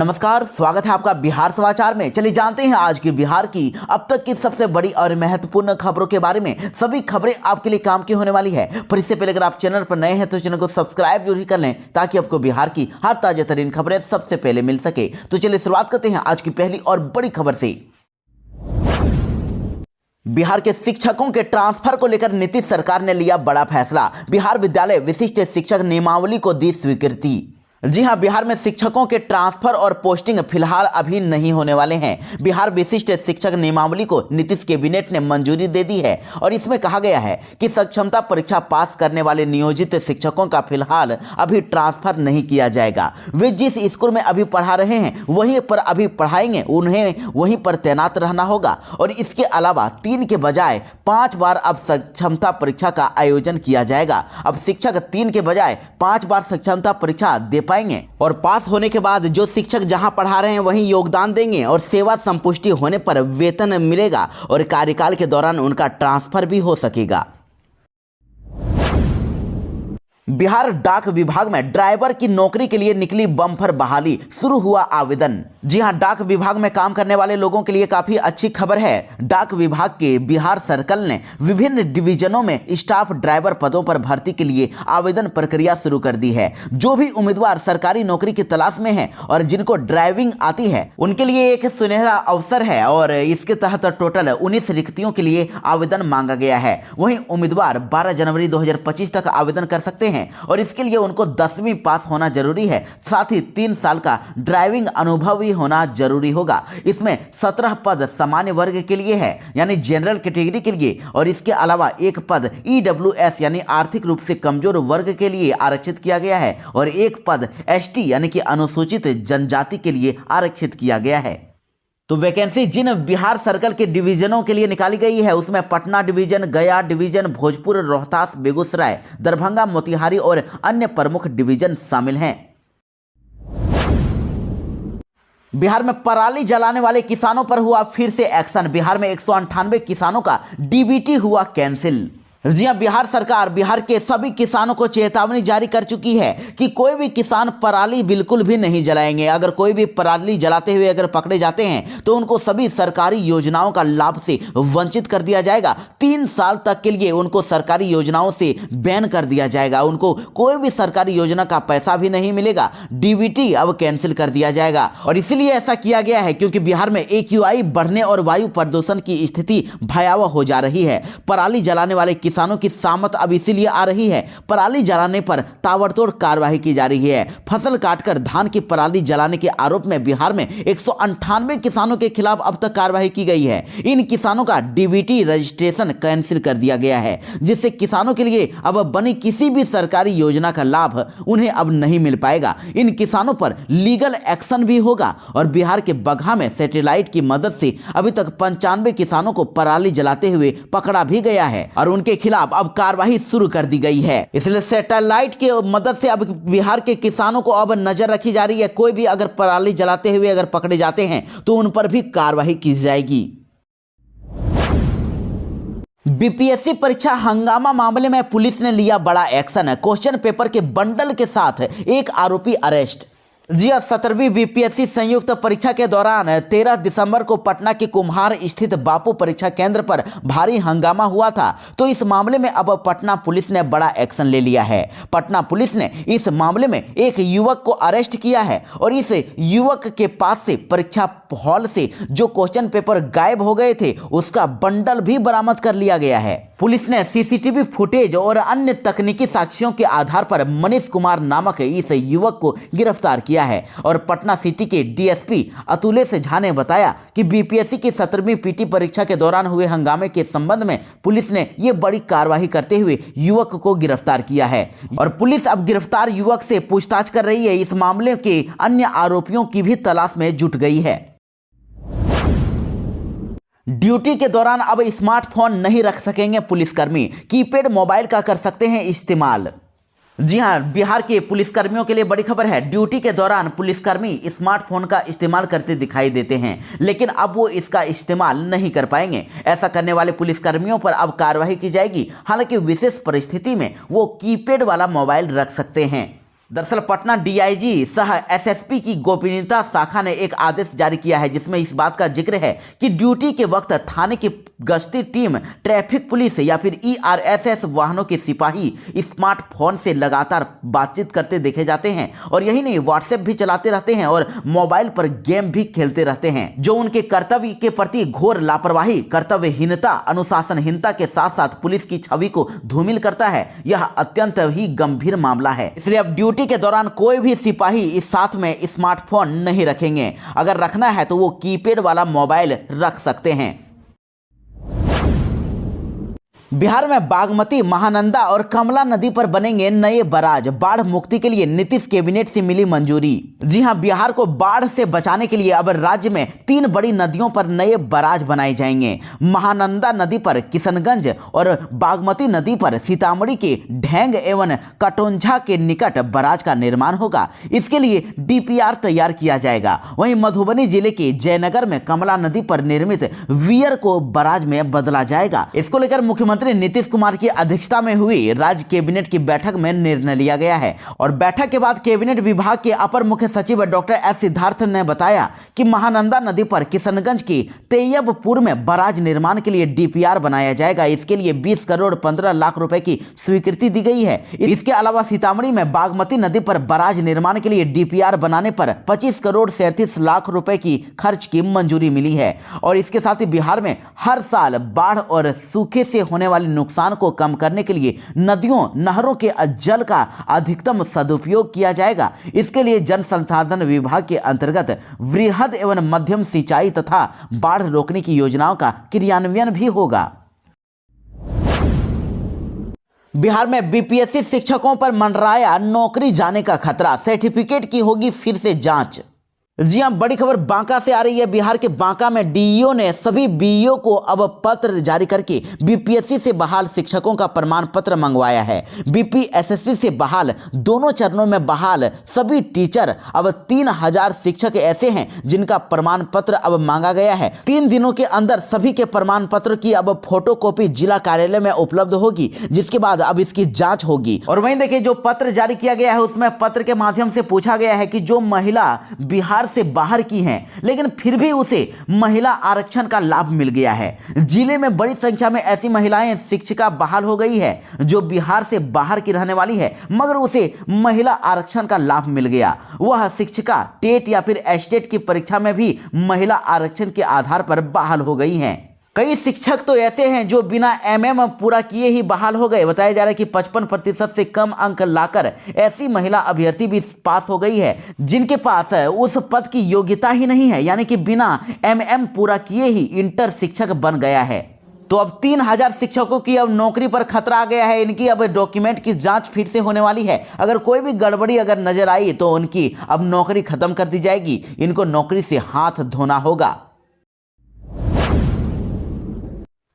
नमस्कार, स्वागत है आपका बिहार समाचार में। चलिए जानते हैं आज की बिहार की अब तक की सबसे बड़ी और महत्वपूर्ण खबरों के बारे में। सभी खबरें आपके लिए काम की होने वाली है। पर इससे पहले अगर आप चैनल पर नए हैं तो चैनल को सब्सक्राइब जरूर कर लें ताकि आपको बिहार की हर ताजा तरीन खबरें सबसे पहले मिल सके। तो चलिए शुरुआत करते हैं आज की पहली और बड़ी खबर से। बिहार के शिक्षकों के ट्रांसफर को लेकर नीतीश सरकार ने लिया बड़ा फैसला। बिहार विद्यालय विशिष्ट शिक्षक नियमावली को दी स्वीकृति। जी हां, बिहार में शिक्षकों के ट्रांसफर और पोस्टिंग फिलहाल अभी नहीं होने वाले हैं। बिहार विशिष्ट शिक्षक नियमावली को नीतीश कैबिनेट ने मंजूरी दे दी है और इसमें कहा गया है कि सक्षमता परीक्षा पास करने वाले नियोजित शिक्षकों का फिलहाल अभी ट्रांसफर नहीं किया जाएगा। वे जिस स्कूल में अभी पढ़ा रहे हैं वहीं पर अभी पढ़ाएंगे, उन्हें वहीं पर तैनात रहना होगा। और इसके अलावा 3 के बजाय 5 बार अब सक्षमता परीक्षा का आयोजन किया जाएगा। अब शिक्षक 3 के बजाय 5 बार सक्षमता परीक्षा दे पाएंगे और पास होने के बाद जो शिक्षक जहां पढ़ा रहे हैं वहीं योगदान देंगे और सेवा संपुष्टि होने पर वेतन मिलेगा और कार्यकाल के दौरान उनका ट्रांसफर भी हो सकेगा। बिहार डाक विभाग में ड्राइवर की नौकरी के लिए निकली बम्पर बहाली, शुरू हुआ आवेदन। जी हां, डाक विभाग में काम करने वाले लोगों के लिए काफी अच्छी खबर है। डाक विभाग के बिहार सर्कल ने विभिन्न डिवीजनों में स्टाफ ड्राइवर पदों पर भर्ती के लिए आवेदन प्रक्रिया शुरू कर दी है। जो भी उम्मीदवार सरकारी नौकरी की तलाश में है और जिनको ड्राइविंग आती है उनके लिए एक सुनहरा अवसर है और इसके तहत टोटल 19 रिक्तियों के लिए आवेदन मांगा गया है। वहीं उम्मीदवार 12 जनवरी 2025 तक आवेदन कर सकते हैं और इसके लिए उनको 10वीं पास होना जरूरी है। साथ ही 3 साल का ड्राइविंग अनुभव भी होना जरूरी होगा। इसमें 17 पद सामान्य वर्ग के लिए है यानी जनरल कैटेगरी के लिए और इसके अलावा 1 पद EWS यानी आर्थिक रूप से कमजोर वर्ग के लिए आरक्षित किया गया है और 1 पद ST यानी कि अनुसूचित जनजाति के लिए आरक्षित किया गया है। तो वैकेंसी जिन बिहार सर्कल के डिवीजनों के लिए निकाली गई है उसमें पटना डिवीजन, गया डिवीजन, भोजपुर, रोहतास, बेगूसराय, दरभंगा, मोतिहारी और अन्य प्रमुख डिवीजन शामिल हैं। बिहार में पराली जलाने वाले किसानों पर हुआ फिर से एक्शन। बिहार में 198 किसानों का DBT हुआ कैंसिल। जी हां, बिहार सरकार बिहार के सभी किसानों को चेतावनी जारी कर चुकी है कि कोई भी किसान पराली बिल्कुल भी नहीं जलाएंगे। अगर कोई भी पराली जलाते हुए अगर पकड़े जाते हैं तो उनको सभी सरकारी योजनाओं का लाभ से वंचित कर दिया जाएगा। 3 साल तक के लिए उनको सरकारी योजनाओं से बैन कर दिया जाएगा। उनको कोई भी सरकारी योजना का पैसा भी नहीं मिलेगा। DBT अब कैंसिल कर दिया जाएगा और इसीलिए ऐसा किया गया है क्योंकि बिहार में AQI बढ़ने और वायु प्रदूषण की स्थिति भयावह हो जा रही है। पराली जलाने वाले किसानों की सामत अब इसीलिए आ रही है। पराली जलाने पर ताबड़तोड़ कार्रवाई की जा रही है। फसल काटकर धान की पराली जलाने के आरोप में बिहार में 198 किसानों के खिलाफ अब तक कार्रवाई की गई है। इन किसानों का DBT रजिस्ट्रेशन कैंसिल कर दिया गया है जिससे किसानों के लिए अब बनी किसी भी सरकारी योजना का लाभ उन्हें अब नहीं मिल पाएगा। इन किसानों पर लीगल एक्शन भी होगा और बिहार के बगहा में सैटेलाइट की मदद से अभी तक 95 किसानों को पराली जलाते हुए पकड़ा भी गया है और उनके खिलाफ अब कार्रवाई शुरू कर दी गई है। इसलिए सैटेलाइट की मदद से अब बिहार के किसानों को अब नजर रखी जा रही है। कोई भी अगर पराली जलाते हुए अगर पकड़े जाते हैं तो उन पर भी कार्रवाई की जाएगी। BPSC परीक्षा हंगामा मामले में पुलिस ने लिया बड़ा एक्शन। क्वेश्चन पेपर के बंडल के साथ एक आरोपी अरेस्ट। जी हां, 17वीं BPSC संयुक्त परीक्षा के दौरान 13 दिसंबर को पटना के कुम्हार स्थित बापू परीक्षा केंद्र पर भारी हंगामा हुआ था। तो इस मामले में अब पटना पुलिस ने बड़ा एक्शन ले लिया है। पटना पुलिस ने इस मामले में एक युवक को अरेस्ट किया है और इस युवक के पास से परीक्षा हॉल से जो क्वेश्चन पेपर गायब हो गए थे उसका बंडल भी बरामद कर लिया गया है। पुलिस ने CCTV फुटेज और अन्य तकनीकी साक्ष्यों के आधार पर मनीष कुमार नामक इस युवक को गिरफ्तार किया है और पटना सिटी के DSP अतुलेश झा ने बताया कि BPSC की 17वीं PT परीक्षा के दौरान हुए हंगामे के संबंध में पुलिस ने ये बड़ी कार्रवाई करते हुए युवक को गिरफ्तार किया है और पुलिस अब गिरफ्तार युवक से पूछताछ कर रही है। इस मामले के अन्य आरोपियों की भी तलाश में जुट गई है। ड्यूटी के दौरान अब स्मार्टफोन नहीं रख सकेंगे पुलिसकर्मी, कीपैड मोबाइल का कर सकते हैं इस्तेमाल। जी हां, बिहार के पुलिसकर्मियों के लिए बड़ी खबर है। ड्यूटी के दौरान पुलिसकर्मी स्मार्टफोन का इस्तेमाल करते दिखाई देते हैं लेकिन अब वो इसका इस्तेमाल नहीं कर पाएंगे। ऐसा करने वाले पुलिसकर्मियों पर अब कार्रवाई की जाएगी। हालांकि विशेष परिस्थिति में वो कीपैड वाला मोबाइल रख सकते हैं। दरअसल पटना डीआईजी सह एसएसपी की गोपनीयता शाखा ने एक आदेश जारी किया है जिसमें इस बात का जिक्र है कि ड्यूटी के वक्त थाने की गश्ती टीम, ट्रैफिक पुलिस या फिर ईआरएसएस वाहनों के सिपाही स्मार्टफोन से लगातार बातचीत करते देखे जाते हैं और यही नहीं, व्हाट्सएप भी चलाते रहते हैं और मोबाइल पर गेम भी खेलते रहते हैं, जो उनके कर्तव्य के प्रति घोर लापरवाही, कर्तव्यहीनता, अनुशासनहीनता के साथ साथ पुलिस की छवि को धूमिल करता है। यह अत्यंत ही गंभीर मामला है। इसलिए अब ड्यूटी के दौरान कोई भी सिपाही इस साथ में स्मार्टफोन नहीं रखेंगे। अगर रखना है तो वो कीपैड वाला मोबाइल रख सकते हैं। बिहार में बागमती, महानंदा और कमला नदी पर बनेंगे नए बराज। बाढ़ मुक्ति के लिए नीतीश कैबिनेट से मिली मंजूरी। जी हां, बिहार को बाढ़ से बचाने के लिए अब राज्य में 3 बड़ी नदियों पर नए बराज बनाए जाएंगे। महानंदा नदी पर किशनगंज और बागमती नदी पर सीतामढ़ी के ढेंग एवं कटोंझा के निकट बराज का निर्माण होगा। इसके लिए डीपीआर तैयार किया जाएगा। वहीं मधुबनी जिले के जयनगर में कमला नदी पर निर्मित वीयर को बराज में बदला जाएगा। इसको लेकर मुख्यमंत्री नीतीश कुमार की अध्यक्षता में हुई राज्य कैबिनेट की बैठक में निर्णय लिया गया है और बैठक के बाद कैबिनेट विभाग के अपर मुख्य सचिव डॉक्टर एस सिद्धार्थ ने बताया कि महानंदा नदी पर किशनगंज की तैयबपुर में बराज निर्माण के लिए डीपीआर बनाया जाएगा। इसके लिए 20 करोड़ 15 लाख रुपए की स्वीकृति दी गई है। इसके अलावा सीतामढ़ी में बागमती नदी पर बराज निर्माण के लिए डीपीआर बनाने पर 25 करोड़ 37 लाख रुपए की खर्च की मंजूरी मिली है। और इसके साथ ही बिहार में हर साल बाढ़ और सूखे से होने वाले नुकसान को कम करने के लिए नदियों, नहरों के जल का अधिकतम सदुपयोग किया जाएगा। इसके लिए जल संसाधन विभाग के अंतर्गत वृहद एवं मध्यम सिंचाई तथा बाढ़ रोकने की योजनाओं का क्रियान्वयन भी होगा। बिहार में बीपीएससी शिक्षकों पर मंडराया नौकरी जाने का खतरा। सर्टिफिकेट की होगी फिर से जांच। जी हां, बड़ी खबर बांका से आ रही है। बिहार के बांका में डीईओ ने सभी बीईओ को अब पत्र जारी करके बीपीएससी से बहाल शिक्षकों का प्रमाण पत्र मंगवाया है। बीपीएससी से बहाल दोनों चरणों में बहाल सभी टीचर, अब 3000 शिक्षक ऐसे हैं जिनका प्रमाण पत्र अब मांगा गया है। 3 दिनों के अंदर सभी के प्रमाण पत्र की अब फोटोकॉपी जिला कार्यालय में उपलब्ध होगी, जिसके बाद अब इसकी जांच होगी। और वहीं देखिए, जो पत्र जारी किया गया है उसमें पत्र के माध्यम से पूछा गया है कि जो महिला बिहार से बाहर की हैं लेकिन फिर भी उसे महिला आरक्षण का लाभ मिल गया है। जिले में बड़ी संख्या में ऐसी महिलाएं शिक्षिका बहाल हो गई है जो बिहार से बाहर की रहने वाली है मगर उसे महिला आरक्षण का लाभ मिल गया। वह शिक्षिका टेट या फिर एस्टेट की परीक्षा में भी महिला आरक्षण के आधार पर बहाल हो गई हैं। कई शिक्षक तो ऐसे हैं जो बिना एमएम पूरा किए ही बहाल हो गए। बताया जा रहा है कि 55% से कम अंक लाकर ऐसी महिला अभ्यर्थी भी पास हो गई है जिनके पास उस पद की योग्यता ही नहीं है, यानी कि बिना एमएम पूरा किए ही इंटर शिक्षक बन गया है। तो अब 3000 शिक्षकों की अब नौकरी पर खतरा आ गया है। इनकी अब डॉक्यूमेंट की जांच फिर से होने वाली है। अगर कोई भी गड़बड़ी अगर नजर आई तो उनकी अब नौकरी खत्म कर दी जाएगी। इनको नौकरी से हाथ धोना होगा।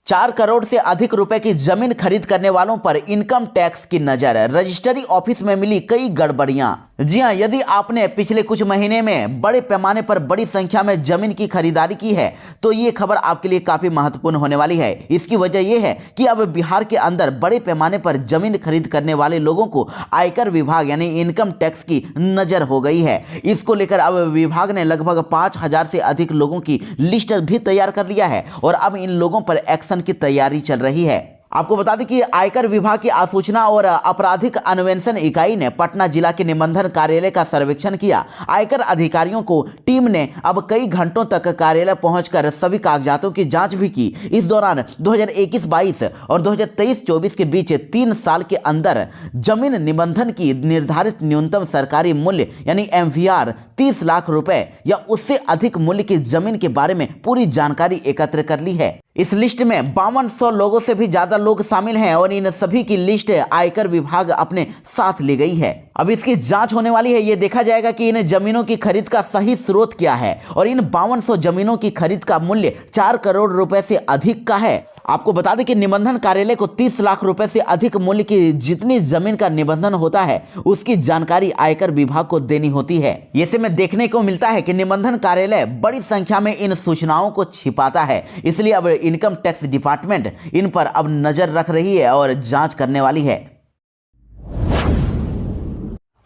4 करोड़ से अधिक रुपए की जमीन खरीद करने वालों पर इनकम टैक्स की नजर। रजिस्ट्री ऑफिस में मिली कई गड़बड़ियां। जी हां, यदि आपने पिछले कुछ महीने में बड़े पैमाने पर बड़ी संख्या में जमीन की खरीदारी की है तो ये खबर आपके लिए काफी महत्वपूर्ण होने वाली है। इसकी वजह यह है कि अब बिहार के अंदर बड़े पैमाने पर जमीन खरीद करने वाले लोगों को आयकर विभाग यानी इनकम टैक्स की नजर हो गई है। इसको लेकर अब विभाग ने लगभग 5000 से अधिक लोगों की लिस्ट भी तैयार कर लिया है और अब इन लोगों पर एक्शन की तैयारी चल रही है। आपको बता दें कि आयकर विभाग की आसूचना और आपराधिक अन्वेषण इकाई ने पटना जिला के निबंधन कार्यालय का सर्वेक्षण किया। आयकर अधिकारियों को टीम ने अब कई घंटों तक कार्यालय पहुंचकर सभी कागजातों की जांच भी की। इस दौरान 2021-22 और 2023-24 के बीच 3 साल के अंदर जमीन निबंधन की निर्धारित न्यूनतम सरकारी मूल्य यानी MVR 30 लाख रुपए या उससे अधिक मूल्य की जमीन के बारे में पूरी जानकारी एकत्र कर ली है। इस लिस्ट में 5200 लोगों से भी ज्यादा लोग शामिल हैं और इन सभी की लिस्ट आयकर विभाग अपने साथ ले गई है। अब इसकी जांच होने वाली है। ये देखा जाएगा कि इन जमीनों की खरीद का सही स्रोत क्या है और इन 5200 जमीनों की खरीद का मूल्य 4 करोड़ रुपए से अधिक का है। आपको बता दें कि निबंधन कार्यालय को 30 लाख रुपए से अधिक मूल्य की जितनी जमीन का निबंधन होता है उसकी जानकारी आयकर विभाग को देनी होती है। ऐसे में देखने को मिलता है कि निबंधन कार्यालय बड़ी संख्या में इन सूचनाओं को छिपाता है। इसलिए अब इनकम टैक्स डिपार्टमेंट इन पर अब नजर रख रही है और जांच करने वाली है।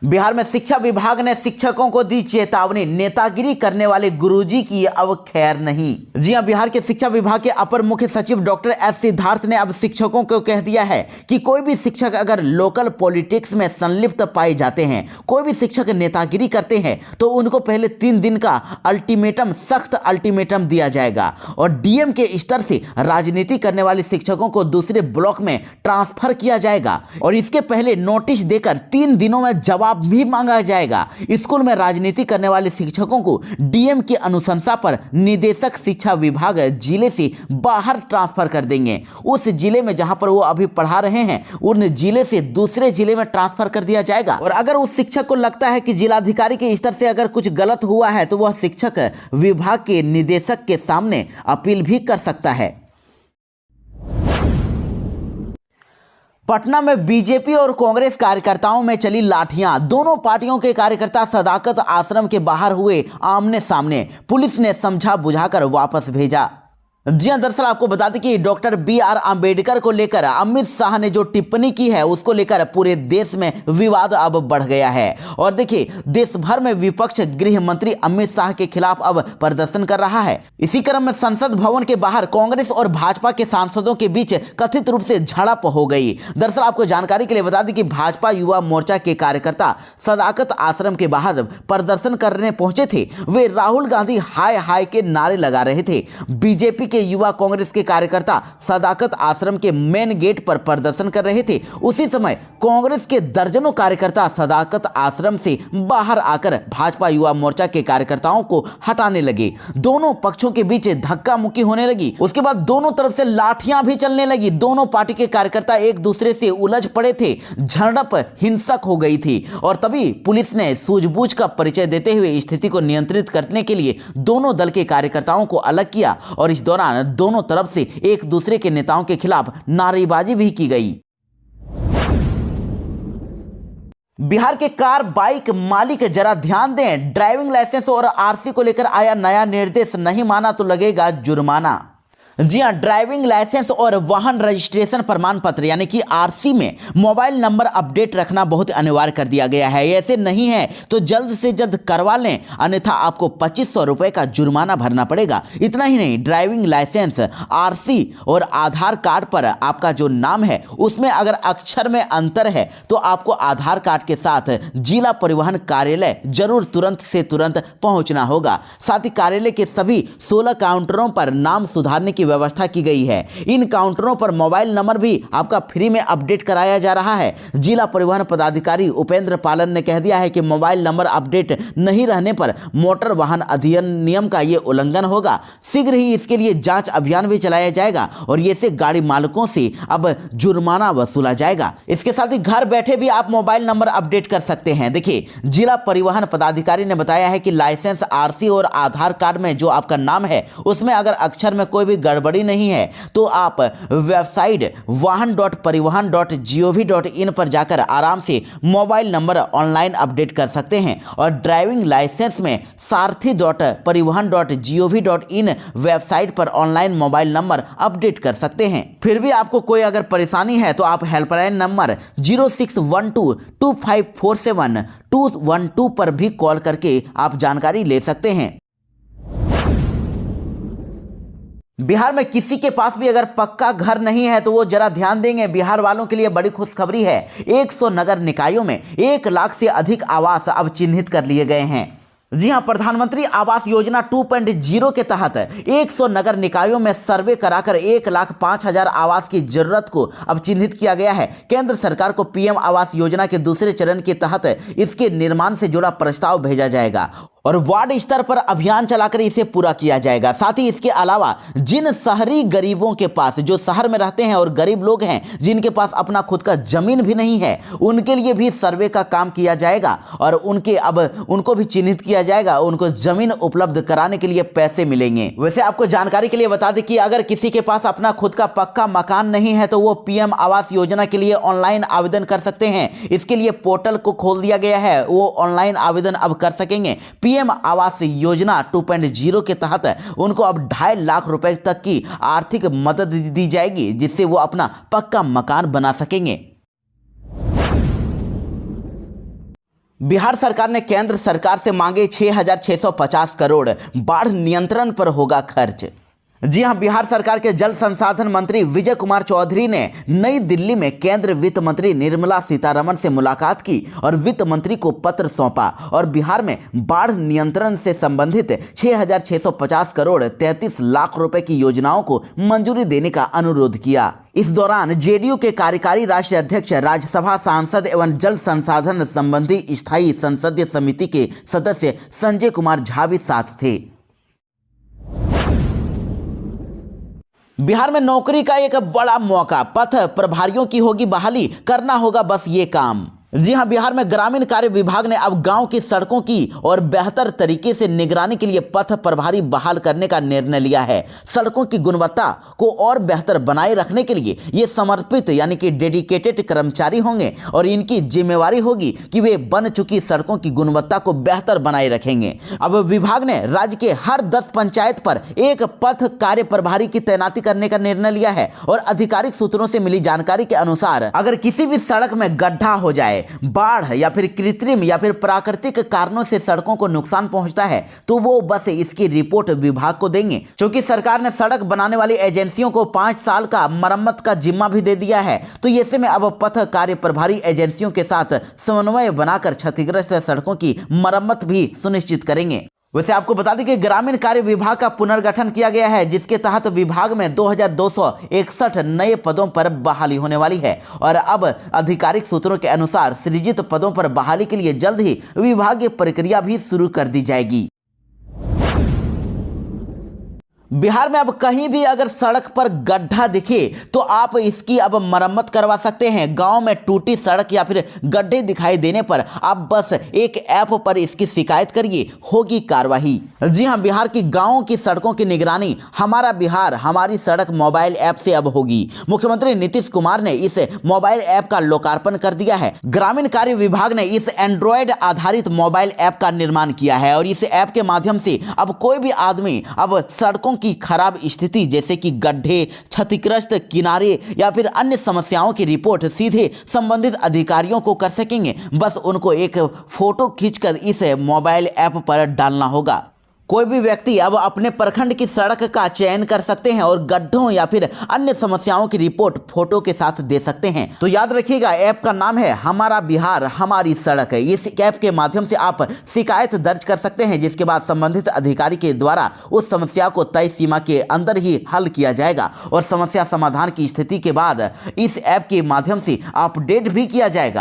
बिहार में शिक्षा विभाग ने शिक्षकों को दी चेतावनी, नेतागिरी करने वाले गुरुजी की अब खैर नहीं। जी हां, बिहार के शिक्षा विभाग के अपर मुख्य सचिव डॉक्टर एस सिद्धार्थ ने अब शिक्षकों को कह दिया है कि कोई भी शिक्षक अगर लोकल पॉलिटिक्स में संलिप्त पाए जाते हैं, कोई भी शिक्षक नेतागिरी करते हैं, तो उनको पहले 3 दिन का अल्टीमेटम, सख्त अल्टीमेटम दिया जाएगा और डीएम के स्तर से राजनीति करने वाले शिक्षकों को दूसरे ब्लॉक में ट्रांसफर किया जाएगा और इसके पहले नोटिस देकर 3 दिनों में जवाब भी मांगा जाएगा। स्कूल में राजनीति करने वाले शिक्षकों को डीएम की अनुशंसा पर निदेशक शिक्षा विभाग जिले से बाहर ट्रांसफर कर देंगे। उस जिले में जहां पर वो अभी पढ़ा रहे हैं, उन जिले से दूसरे जिले में ट्रांसफर कर दिया जाएगा। और अगर उस शिक्षक को लगता है कि जिलाधिकारी के स्तर से अगर कुछ गलत हुआ है, तो वह शिक्षक विभाग के निदेशक के सामने अपील भी कर सकता है। पटना में बीजेपी और कांग्रेस कार्यकर्ताओं में चली लाठियां। दोनों पार्टियों के कार्यकर्ता सदाकत आश्रम के बाहर हुए आमने सामने। पुलिस ने समझा बुझाकर वापस भेजा। जी हां, दरअसल आपको बता दें कि डॉक्टर BR अंबेडकर को लेकर अमित शाह ने जो टिप्पणी की है, उसको लेकर पूरे देश में विवाद अब बढ़ गया है। और देखिए, देश भर में विपक्ष गृह मंत्री अमित शाह के खिलाफ अब प्रदर्शन कर रहा है। इसी क्रम में संसद भवन के बाहर कांग्रेस और भाजपा के सांसदों के बीच कथित रूप से झड़प हो गई। दरअसल आपको जानकारी के लिए बता दें कि भाजपा युवा मोर्चा के कार्यकर्ता सदाकत आश्रम के बाहर प्रदर्शन करने पहुंचे थे। वे राहुल गांधी हाय हाय के नारे लगा रहे थे। बीजेपी के युवा कांग्रेस के कार्यकर्ता सदाकत आश्रम के मेन गेट पर प्रदर्शन कर रहे थे। उसी समय कांग्रेस के दर्जनों कार्यकर्ता सदाकत आश्रम से बाहर आकर भाजपा युवा मोर्चा के कार्यकर्ताओं को हटाने लगे। दोनों पक्षों के बीच धक्का मुक्की होने लगी। उसके बाद दोनों तरफ से लाठियां भी चलने लगी। दोनों पार्टी के कार्यकर्ता एक दूसरे से उलझ पड़े थे। झड़प हिंसक हो गई थी और तभी पुलिस ने सूझबूझ का परिचय देते हुए स्थिति को नियंत्रित करने के लिए दोनों दल के कार्यकर्ताओं को अलग किया और इस दौरान दोनों तरफ से एक दूसरे के नेताओं के खिलाफ नारेबाजी भी की गई। बिहार के कार बाइक मालिक जरा ध्यान दें, ड्राइविंग लाइसेंस और आरसी को लेकर आया नया निर्देश, नहीं माना तो लगेगा जुर्माना। जी हां, ड्राइविंग लाइसेंस और वाहन रजिस्ट्रेशन प्रमाण पत्र यानी कि आरसी में मोबाइल नंबर अपडेट रखना बहुत अनिवार्य कर दिया गया है। ऐसे नहीं है तो जल्द से जल्द करवा लें, अन्यथा आपको 2500 रुपए का जुर्माना भरना पड़ेगा। इतना ही नहीं, ड्राइविंग लाइसेंस, आरसी और आधार कार्ड पर आपका जो नाम है उसमें अगर अक्षर में अंतर है तो आपको आधार कार्ड के साथ जिला परिवहन कार्यालय जरूर तुरंत से तुरंत पहुंचना होगा। साथ ही कार्यालय के सभी 16 काउंटरों पर नाम सुधारने की व्यवस्था की गई है। इन काउंटरों पर मोबाइल नंबर भी आपका फ्री में अपडेट कराया जा रहा है। जिला परिवहन पदाधिकारी उपेंद्र पालन ने कह दिया है कि मोबाइल नंबर अपडेट नहीं रहने पर मोटर वाहन अधिनियम का ये उल्लंघन होगा। शीघ्र ही इसके लिए जांच अभियान भी चलाया जाएगा और ये से गाड़ी मालिकों से अब जुर्माना वसूला जाएगा। इसके साथ ही घर बैठे भी आप मोबाइल नंबर अपडेट कर सकते हैं। देखिए, जिला परिवहन पदाधिकारी ने बताया है कि लाइसेंस, आरसी और आधार कार्ड में जो आपका नाम है उसमें अगर अक्षर में कोई भी गड़बड़ी नहीं है तो आप वेबसाइट वाहन.परिवहन.gov.in पर जाकर आराम से मोबाइल नंबर ऑनलाइन अपडेट कर सकते हैं और ड्राइविंग लाइसेंस में सारथी.परिवहन.gov.in वेबसाइट पर ऑनलाइन मोबाइल नंबर अपडेट कर सकते हैं। फिर भी आपको कोई अगर परेशानी है तो आप हेल्पलाइन नंबर 06122547 पर भी कॉल करके आप जानकारी ले सकते हैं। बिहार में किसी के पास भी अगर पक्का घर नहीं है तो वो जरा ध्यान देंगे। बिहार वालों के लिए बड़ी खुशखबरी है। 100 नगर निकायों में 1 लाख से अधिक आवास अब चिन्हित कर लिए गए हैं। जी हां, प्रधानमंत्री आवास योजना 2.0 के तहत 100 नगर निकायों में सर्वे कराकर 1,05,000 आवास की जरूरत को अब चिन्हित किया गया है। केंद्र सरकार को पीएम आवास योजना के दूसरे चरण के तहत इसके निर्माण से जुड़ा प्रस्ताव भेजा जाएगा और वार्ड स्तर पर अभियान चलाकर इसे पूरा किया जाएगा। साथ ही इसके अलावा जिन शहरी गरीबों के पास, जो शहर में रहते हैं और गरीब लोग हैं जिनके पास अपना खुद का जमीन भी नहीं है, उनके लिए भी सर्वे का काम किया जाएगा और उनको भी चिन्हित किया जाएगा। उनको जमीन उपलब्ध कराने के लिए पैसे मिलेंगे। वैसे आपको जानकारी के लिए बता दें कि अगर किसी के पास अपना खुद का पक्का मकान नहीं है तो वो पीएम आवास योजना के लिए ऑनलाइन आवेदन कर सकते हैं। इसके लिए पोर्टल को खोल दिया गया है, वो ऑनलाइन आवेदन अब कर सकेंगे। पीएम आवास योजना 2.0 के तहत उनको अब 2.5 लाख रुपए तक की आर्थिक मदद दी जाएगी, जिससे वो अपना पक्का मकान बना सकेंगे। बिहार सरकार ने केंद्र सरकार से मांगे 6,650 करोड़, बाढ़ नियंत्रण पर होगा खर्च। जी हां, बिहार सरकार के जल संसाधन मंत्री विजय कुमार चौधरी ने नई दिल्ली में केंद्र वित्त मंत्री निर्मला सीतारमण से मुलाकात की और वित्त मंत्री को पत्र सौंपा और बिहार में बाढ़ नियंत्रण से संबंधित 6,650 करोड़ 33 लाख रुपए की योजनाओं को मंजूरी देने का अनुरोध किया। इस दौरान जेडीयू के कार्यकारी राष्ट्रीय अध्यक्ष, राज्यसभा सांसद एवं जल संसाधन संबंधी स्थायी संसदीय समिति के सदस्य संजय कुमार झा भी साथ थे। बिहार में नौकरी का एक बड़ा मौका, पथ प्रभारियों की होगी बहाली, करना होगा बस ये काम। जी हां, बिहार में ग्रामीण कार्य विभाग ने अब गांव की सड़कों की और बेहतर तरीके से निगरानी के लिए पथ प्रभारी बहाल करने का निर्णय लिया है। सड़कों की गुणवत्ता को और बेहतर बनाए रखने के लिए ये समर्पित यानी कि डेडिकेटेड कर्मचारी होंगे और इनकी जिम्मेवारी होगी कि वे बन चुकी सड़कों की गुणवत्ता को बेहतर बनाए रखेंगे। अब विभाग ने राज्य के हर 10 पंचायत पर एक पथ कार्य प्रभारी की तैनाती करने का निर्णय लिया है और आधिकारिक सूत्रों से मिली जानकारी के अनुसार अगर किसी भी सड़क में गड्ढा हो जाए, बाढ़ या फिर कृत्रिम या फिर प्राकृतिक कारणों से सड़कों को नुकसान पहुंचता है तो वो बस इसकी रिपोर्ट विभाग को देंगे। क्योंकि सरकार ने सड़क बनाने वाली एजेंसियों को 5 साल का मरम्मत का जिम्मा भी दे दिया है, तो ऐसे में अब पथ कार्य प्रभारी एजेंसियों के साथ समन्वय बनाकर क्षतिग्रस्त सड़कों की मरम्मत भी सुनिश्चित करेंगे। वैसे आपको बता दें कि ग्रामीण कार्य विभाग का पुनर्गठन किया गया है, जिसके तहत विभाग में 2261 नए पदों पर बहाली होने वाली है और अब आधिकारिक सूत्रों के अनुसार सृजित पदों पर बहाली के लिए जल्द ही विभागीय प्रक्रिया भी शुरू कर दी जाएगी। बिहार में अब कहीं भी अगर सड़क पर गड्ढा दिखे तो आप इसकी अब मरम्मत करवा सकते हैं। गांव में टूटी सड़क या फिर गड्ढे दिखाई देने पर आप बस एक ऐप पर इसकी शिकायत करिए, होगी कार्रवाई। जी हां, बिहार की गांवों की सड़कों की निगरानी हमारा बिहार हमारी सड़क मोबाइल ऐप से अब होगी। मुख्यमंत्री नीतीश कुमार ने इस मोबाइल ऐप का लोकार्पण कर दिया है। ग्रामीण कार्य विभाग ने इस एंड्रॉयड आधारित मोबाइल ऐप का निर्माण किया है और इस ऐप के माध्यम से अब कोई भी आदमी अब सड़कों की खराब स्थिति जैसे कि गड्ढे, क्षतिग्रस्त किनारे या फिर अन्य समस्याओं की रिपोर्ट सीधे संबंधित अधिकारियों को कर सकेंगे। बस उनको एक फोटो खींचकर इस मोबाइल ऐप पर डालना होगा। कोई भी व्यक्ति अब अपने प्रखंड की सड़क का चयन कर सकते हैं और गड्ढों या फिर अन्य समस्याओं की रिपोर्ट फोटो के साथ दे सकते हैं। तो याद रखिएगा, ऐप का नाम है हमारा बिहार हमारी सड़क। इस ऐप के माध्यम से आप शिकायत दर्ज कर सकते हैं, जिसके बाद संबंधित अधिकारी के द्वारा उस समस्या को तय सीमा के अंदर ही हल किया जाएगा और समस्या समाधान की स्थिति के बाद इस ऐप के माध्यम से अपडेट भी किया जाएगा।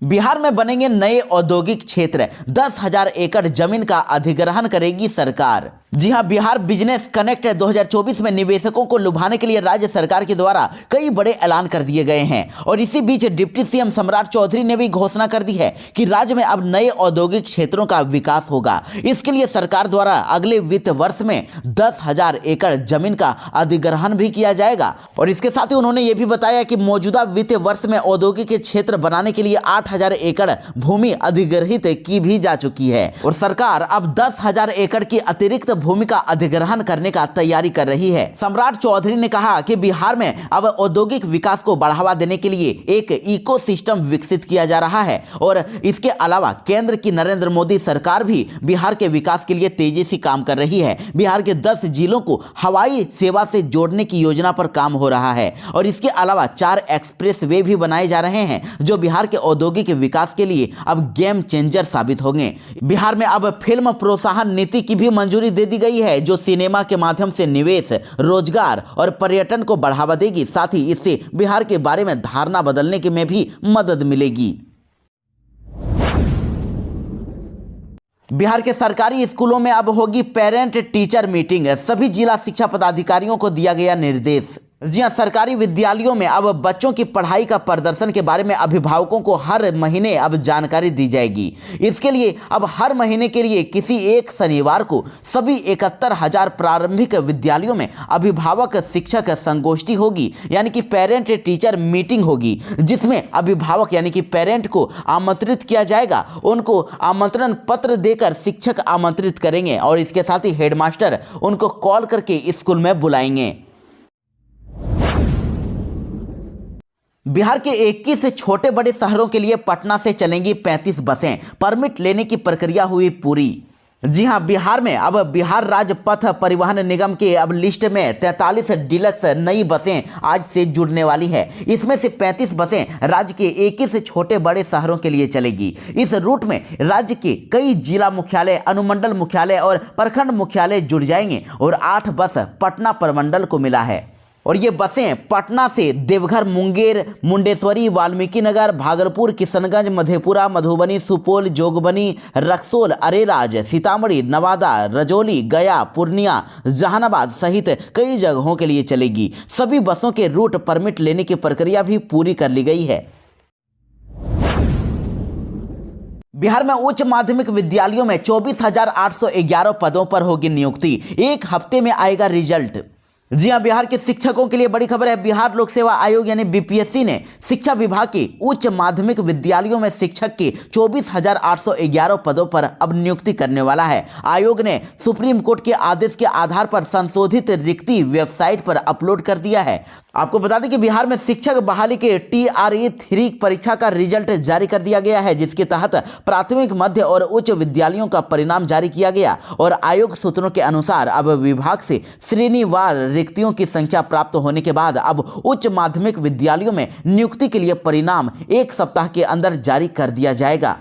बिहार में बनेंगे नए औद्योगिक क्षेत्र, 10,000 एकड़ जमीन का अधिग्रहण करेगी सरकार। जी हां, बिहार बिजनेस कनेक्ट 2024 में निवेशकों को लुभाने के लिए राज्य सरकार के द्वारा कई बड़े ऐलान कर दिए गए हैं और इसी बीच डिप्टी सीएम सम्राट चौधरी ने भी घोषणा कर दी है कि राज्य में अब नए औद्योगिक क्षेत्रों का विकास होगा। इसके लिए सरकार द्वारा अगले वित्त वर्ष में 10,000 एकड़ जमीन का अधिग्रहण भी किया जाएगा और इसके साथ ही उन्होंने ये भी बताया कि मौजूदा वित्त वर्ष में औद्योगिक क्षेत्र बनाने के लिए 8,000 एकड़ भूमि अधिग्रहित की भी जा चुकी है और सरकार अब 10,000 एकड़ की अतिरिक्त भूमि का अधिग्रहण करने का तैयारी कर रही है। सम्राट चौधरी ने कहा कि बिहार में अब औद्योगिक विकास को बढ़ावा देने के लिए एक इकोसिस्टम विकसित किया जा रहा है और इसके अलावा केंद्र की नरेंद्र मोदी सरकार भी बिहार के विकास के लिए तेजी से काम कर रही है। बिहार के 10 जिलों को हवाई सेवा से जोड़ने की योजना पर काम हो रहा है और इसके अलावा 4 एक्सप्रेस वे भी बनाए जा रहे हैं जो बिहार के औद्योगिक विकास के लिए अब गेम चेंजर साबित होंगे। बिहार में अब फिल्म प्रोत्साहन नीति की भी मंजूरी दे दी गई है जो सिनेमा के माध्यम से निवेश, रोजगार और पर्यटन को बढ़ावा देगी। साथ ही इससे बिहार के बारे में धारणा बदलने के में भी मदद मिलेगी। बिहार के सरकारी स्कूलों में अब होगी पेरेंट टीचर मीटिंग, सभी जिला शिक्षा पदाधिकारियों को दिया गया निर्देश। जी हां, सरकारी विद्यालयों में अब बच्चों की पढ़ाई का प्रदर्शन के बारे में अभिभावकों को हर महीने अब जानकारी दी जाएगी। इसके लिए अब हर महीने के लिए किसी एक शनिवार को सभी 71,000 प्रारंभिक विद्यालयों में अभिभावक शिक्षक संगोष्ठी होगी यानी कि पेरेंट टीचर मीटिंग होगी, जिसमें अभिभावक यानी कि पेरेंट को आमंत्रित किया जाएगा। उनको आमंत्रण पत्र देकर शिक्षक आमंत्रित करेंगे और इसके साथ ही हेडमास्टर उनको कॉल करके स्कूल में बुलाएंगे। बिहार के 21 छोटे बड़े शहरों के लिए पटना से चलेंगी 35 बसें। परमिट लेने की प्रक्रिया हुई पूरी। जी हां, बिहार में अब बिहार राज्य पथ परिवहन निगम के अब लिस्ट में 43 डीलक्स नई बसें आज से जुड़ने वाली है। इसमें से 35 बसें राज्य के 21 छोटे बड़े शहरों के लिए चलेगी। इस रूट में राज्य के कई जिला मुख्यालय, अनुमंडल मुख्यालय और प्रखंड मुख्यालय जुड़ जाएंगे और 8 बस पटना प्रमंडल को मिला है। और ये बसें पटना से देवघर, मुंगेर, मुंडेश्वरी, वाल्मीकि नगर, भागलपुर, किशनगंज, मधेपुरा, मधुबनी, सुपौल, जोगबनी, रक्सौल, अरेराज, सीतामढ़ी, नवादा, रजौली, गया, पूर्णिया, जहानाबाद सहित कई जगहों के लिए चलेगी। सभी बसों के रूट परमिट लेने की प्रक्रिया भी पूरी कर ली गई है। बिहार में उच्च माध्यमिक विद्यालयों में 24,811 पदों पर होगी नियुक्ति। एक हफ्ते में आएगा रिजल्ट। जी हां, बिहार के शिक्षकों के लिए बड़ी खबर है। बिहार लोक सेवा आयोग यानी बीपीएससी ने शिक्षा विभाग के उच्च माध्यमिक विद्यालयों में शिक्षक के 24,811 पदों पर अब नियुक्ति करने वाला है। आयोग ने सुप्रीम कोर्ट के आदेश के आधार पर संशोधित रिक्ति वेबसाइट पर अपलोड कर दिया है। आपको बता दें कि बिहार में शिक्षक बहाली के TRE3 परीक्षा का रिजल्ट जारी कर दिया गया है, जिसके तहत प्राथमिक, मध्य और उच्च विद्यालयों का परिणाम जारी किया गया। और आयोग सूत्रों के अनुसार अब विभाग से श्रेणीवार रिक्तियों की संख्या प्राप्त होने के बाद अब उच्च माध्यमिक विद्यालयों में नियुक्ति के लिए परिणाम 1 सप्ताह के अंदर जारी कर दिया जाएगा।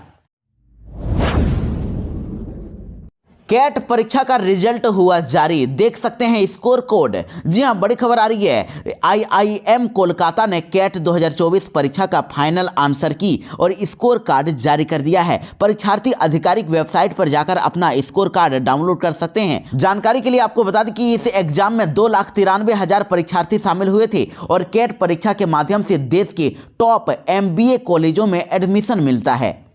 कैट परीक्षा का रिजल्ट हुआ जारी, देख सकते हैं स्कोर कोड। जी हां, बड़ी खबर आ रही है। IIM कोलकाता ने कैट 2024 परीक्षा का फाइनल आंसर की और स्कोर कार्ड जारी कर दिया है। परीक्षार्थी आधिकारिक वेबसाइट पर जाकर अपना स्कोर कार्ड डाउनलोड कर सकते हैं। जानकारी के लिए आपको बता दें कि इस एग्जाम में 2,93,000 परीक्षार्थी शामिल हुए थे और कैट परीक्षा के माध्यम से देश के टॉप MBA कॉलेजों में एडमिशन मिलता है।